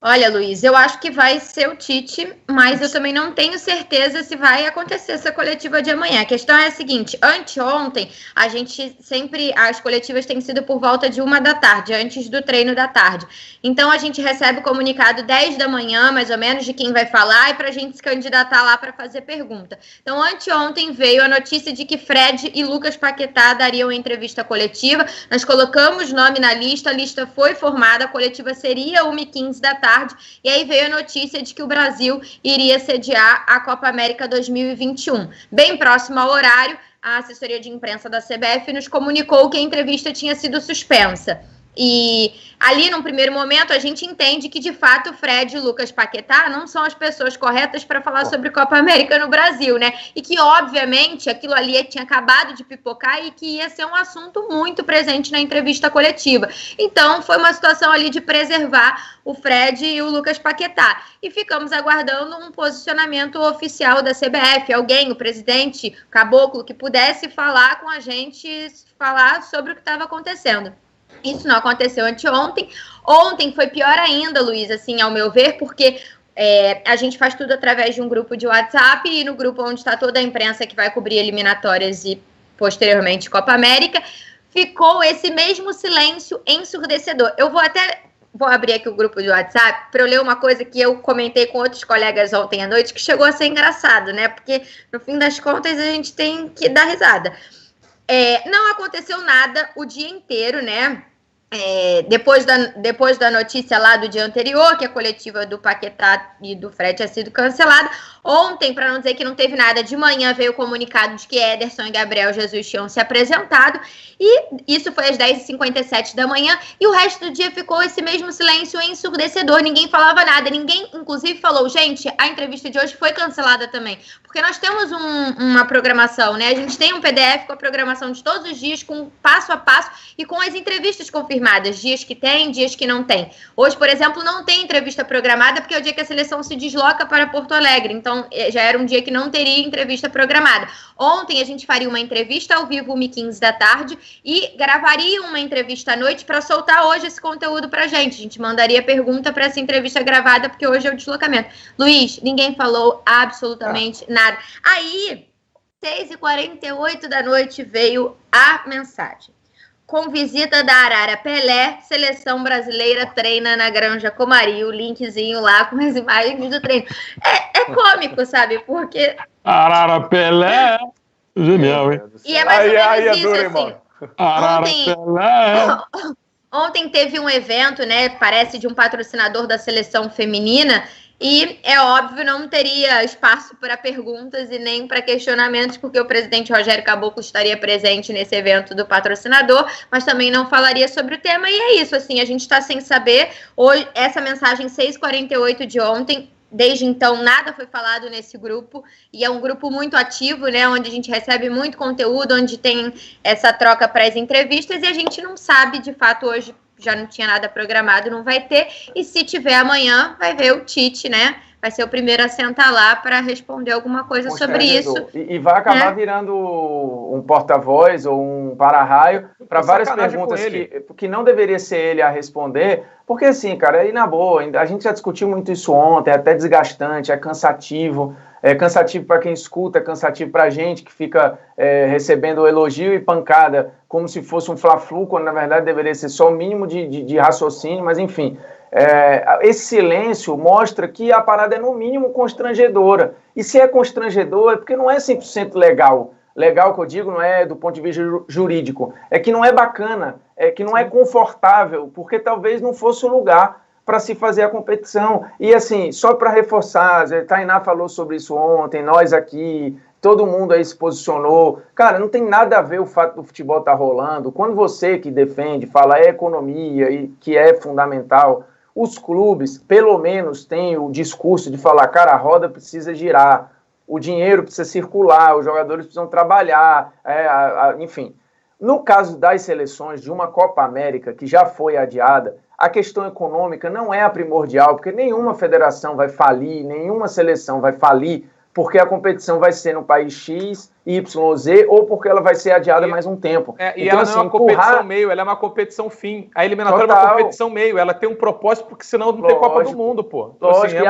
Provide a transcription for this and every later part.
Olha, Luiz, eu acho que vai ser o Tite, mas eu também não tenho certeza se vai acontecer essa coletiva de amanhã. A questão é a seguinte, anteontem, as coletivas têm sido por volta de 1h, antes do treino da tarde. Então, a gente recebe o comunicado 10 da manhã, mais ou menos, de quem vai falar, e para a gente se candidatar lá para fazer pergunta. Então, anteontem veio a notícia de que Fred e Lucas Paquetá dariam entrevista coletiva. Nós colocamos nome na lista, a lista foi formada, a coletiva seria 1h15 da tarde. E aí veio a notícia de que o Brasil iria sediar a Copa América 2021. Bem próximo ao horário, a assessoria de imprensa da CBF nos comunicou que a entrevista tinha sido suspensa. E ali, num primeiro momento, a gente entende que, de fato, Fred e Lucas Paquetá não são as pessoas corretas para falar sobre Copa América no Brasil, né? E que, obviamente, aquilo ali tinha acabado de pipocar e que ia ser um assunto muito presente na entrevista coletiva. Então, foi uma situação ali de preservar o Fred e o Lucas Paquetá. E ficamos aguardando um posicionamento oficial da CBF, alguém, o presidente Caboclo, que pudesse falar com a gente, falar sobre o que estava acontecendo. Isso não aconteceu anteontem. Ontem foi pior ainda, Luiz, assim, ao meu ver, porque a gente faz tudo através de um grupo de WhatsApp e no grupo onde está toda a imprensa que vai cobrir eliminatórias e, posteriormente, Copa América, ficou esse mesmo silêncio ensurdecedor. Eu vou abrir aqui o grupo de WhatsApp para eu ler uma coisa que eu comentei com outros colegas ontem à noite, que chegou a ser engraçado, né? Porque, no fim das contas, a gente tem que dar risada. Não aconteceu nada o dia inteiro, né? Depois da notícia lá do dia anterior, que a coletiva do Paquetá e do Fred tinha sido cancelada. Ontem, para não dizer que não teve nada, de manhã veio o comunicado de que Ederson e Gabriel Jesus tinham se apresentado, e isso foi às 10h57 da manhã, e o resto do dia ficou esse mesmo silêncio ensurdecedor, ninguém falava nada, ninguém, inclusive, falou, gente, a entrevista de hoje foi cancelada também, porque nós temos uma programação, né? A gente tem um PDF com a programação de todos os dias, com passo a passo, e com as entrevistas confirmadas, dias que tem, dias que não tem. Hoje, por exemplo, não tem entrevista programada, porque é o dia que a seleção se desloca para Porto Alegre, então já era um dia que não teria entrevista programada. Ontem a gente faria uma entrevista ao vivo 1h15 da tarde e gravaria uma entrevista à noite para soltar hoje esse conteúdo pra gente. A gente mandaria pergunta para essa entrevista gravada, porque hoje é o deslocamento. Luiz, ninguém falou absolutamente nada. Aí, 6h48 da noite veio a mensagem. Com visita da Arara Pelé, seleção brasileira treina na Granja Comari. O linkzinho lá com as imagens do treino. É cômico, sabe? Porque... Arara Pelé, genial, hein? E é mais ou menos isso, assim. Arara Pelé. Ontem teve um evento, né? Parece de um patrocinador da seleção feminina. E, é óbvio, não teria espaço para perguntas e nem para questionamentos, porque o presidente Rogério Caboclo estaria presente nesse evento do patrocinador, mas também não falaria sobre o tema. E é isso, assim, a gente está sem saber. Hoje, essa mensagem 6h48 de ontem, desde então nada foi falado nesse grupo, e é um grupo muito ativo, né, onde a gente recebe muito conteúdo, onde tem essa troca para as entrevistas, e a gente não sabe, de fato, hoje já não tinha nada programado, não vai ter, e se tiver amanhã, vai ver o Tite, né, vai ser o primeiro a sentar lá para responder alguma coisa sobre isso. E vai acabar virando um porta-voz ou um para-raio para várias perguntas que não deveria ser ele a responder, porque assim, cara, aí na boa, a gente já discutiu muito isso ontem, é até desgastante, é cansativo para quem escuta, é cansativo para a gente que fica recebendo elogio e pancada como se fosse um fla-flu, quando na verdade deveria ser só o mínimo de raciocínio, mas enfim... esse silêncio mostra que a parada é no mínimo constrangedora, e se é constrangedor é porque não é 100% legal. Legal que eu digo não é do ponto de vista jurídico, é que não é bacana, é que não é confortável, porque talvez não fosse o lugar para se fazer a competição. E assim, só para reforçar, a Tainá falou sobre isso ontem, nós aqui, todo mundo aí se posicionou. Cara, não tem nada a ver o fato do futebol estar rolando. Quando você que defende, fala economia, e que é fundamental, os clubes, pelo menos, têm o discurso de falar, cara, a roda precisa girar, o dinheiro precisa circular, os jogadores precisam trabalhar, enfim. No caso das seleções de uma Copa América, que já foi adiada, a questão econômica não é a primordial, porque nenhuma federação vai falir, nenhuma seleção vai falir, porque a competição vai ser no país X Y ou Z, ou porque ela vai ser adiada mais um tempo. E ela não é uma competição meio, ela é uma competição fim. A eliminatória é uma competição meio, ela tem um propósito, porque senão não tem Copa do Mundo, pô. Lógico, assim, e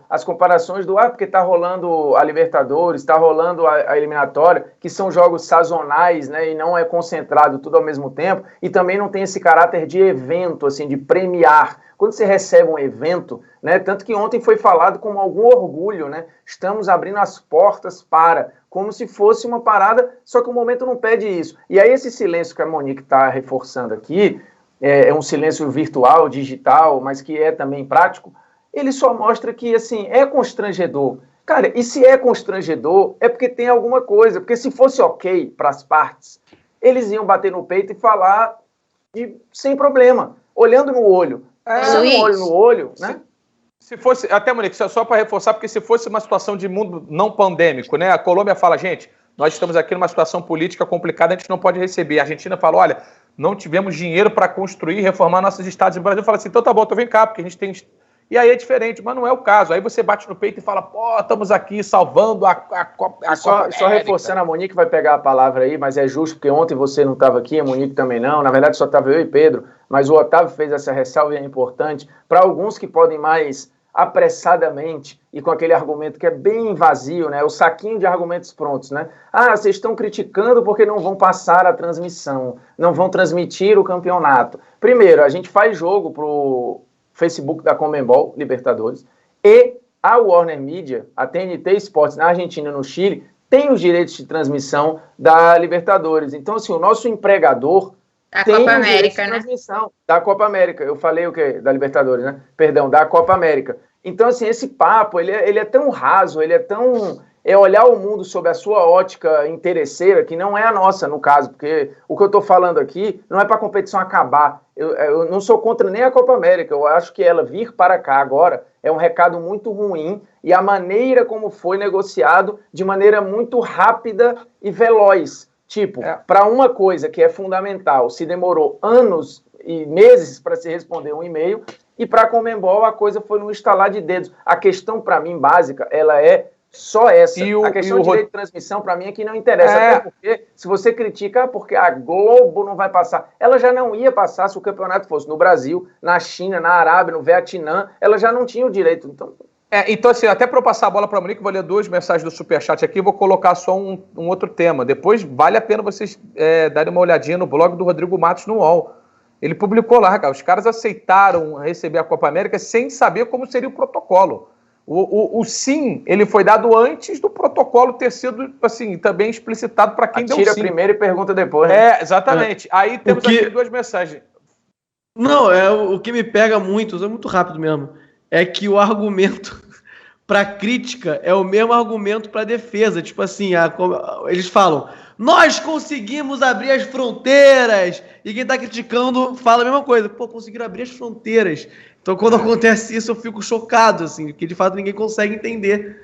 as comparações do porque tá rolando a Libertadores, tá rolando a eliminatória, que são jogos sazonais, né, e não é concentrado tudo ao mesmo tempo, e também não tem esse caráter de evento, assim, de premiar. Quando você recebe um evento, né, tanto que ontem foi falado com algum orgulho, né, estamos abrindo as portas para, como se fosse uma parada, só que o momento não pede isso. E aí esse silêncio que a Monique está reforçando aqui, é um silêncio virtual, digital, mas que é também prático, ele só mostra que, assim, é constrangedor. Cara, e se é constrangedor, é porque tem alguma coisa, porque se fosse ok para as partes, eles iam bater no peito e falar sem problema, olhando no olho. Olho no olho, né? Se fosse, até, Monique, só para reforçar, porque se fosse uma situação de mundo não pandêmico, né? A Colômbia fala, gente, nós estamos aqui numa situação política complicada, a gente não pode receber. A Argentina fala, olha, não tivemos dinheiro para construir e reformar nossos estados. O Brasil fala assim, então tá bom, então vem cá, porque a gente tem... E aí é diferente, mas não é o caso. Aí você bate no peito e fala, pô, estamos aqui salvando a Copa. Só reforçando, a Monique vai pegar a palavra aí, mas é justo, porque ontem você não estava aqui, a Monique também não. Na verdade, só estava eu e Pedro, mas o Otávio fez essa ressalva e é importante. Para alguns que podem mais apressadamente e com aquele argumento que é bem vazio, né? O saquinho de argumentos prontos, né? Ah, vocês estão criticando porque não vão passar a transmissão, não vão transmitir o campeonato. Primeiro, a gente faz jogo pro Facebook da Conmebol, Libertadores, e a Warner Media, a TNT Sports na Argentina e no Chile, tem os direitos de transmissão da Libertadores. Então, assim, o nosso empregador tem Copa América, né? Da Copa América. Eu falei o quê? Da Libertadores, né? Perdão, da Copa América. Então, assim, esse papo, ele é tão raso, ele é tão... É olhar o mundo sob a sua ótica interesseira, que não é a nossa, no caso, porque o que eu estou falando aqui não é para a competição acabar. Eu não sou contra nem a Copa América, eu acho que ela vir para cá agora é um recado muito ruim, e a maneira como foi negociado, de maneira muito rápida e veloz. Tipo, para uma coisa que é fundamental, se demorou anos e meses para se responder um e-mail, e para a Conmebol a coisa foi num estalar de dedos. A questão, para mim, básica, ela é só essa. A questão de direito de transmissão, para mim, é que não interessa. Até porque, se você critica, porque a Globo não vai passar, ela já não ia passar se o campeonato fosse no Brasil, na China, na Arábia, no Vietnã, ela já não tinha o direito. Então, assim, até para eu passar a bola para a Monique, vou ler 2 mensagens do Superchat aqui, vou colocar só um outro tema. Depois, vale a pena vocês darem uma olhadinha no blog do Rodrigo Matos no UOL. Ele publicou lá, cara, os caras aceitaram receber a Copa América sem saber como seria o protocolo. O sim, ele foi dado antes do protocolo ter sido, assim, também explicitado para quem deu sim. Tira primeiro e pergunta depois. Né? Exatamente. Aí temos aqui 2 mensagens. Não, o que me pega muito, é muito rápido mesmo, é que o argumento para crítica é o mesmo argumento para defesa. Tipo assim, eles falam, nós conseguimos abrir as fronteiras, e quem está criticando fala a mesma coisa. Pô, conseguiram abrir as fronteiras. Então, quando acontece isso, eu fico chocado, assim, porque de fato ninguém consegue entender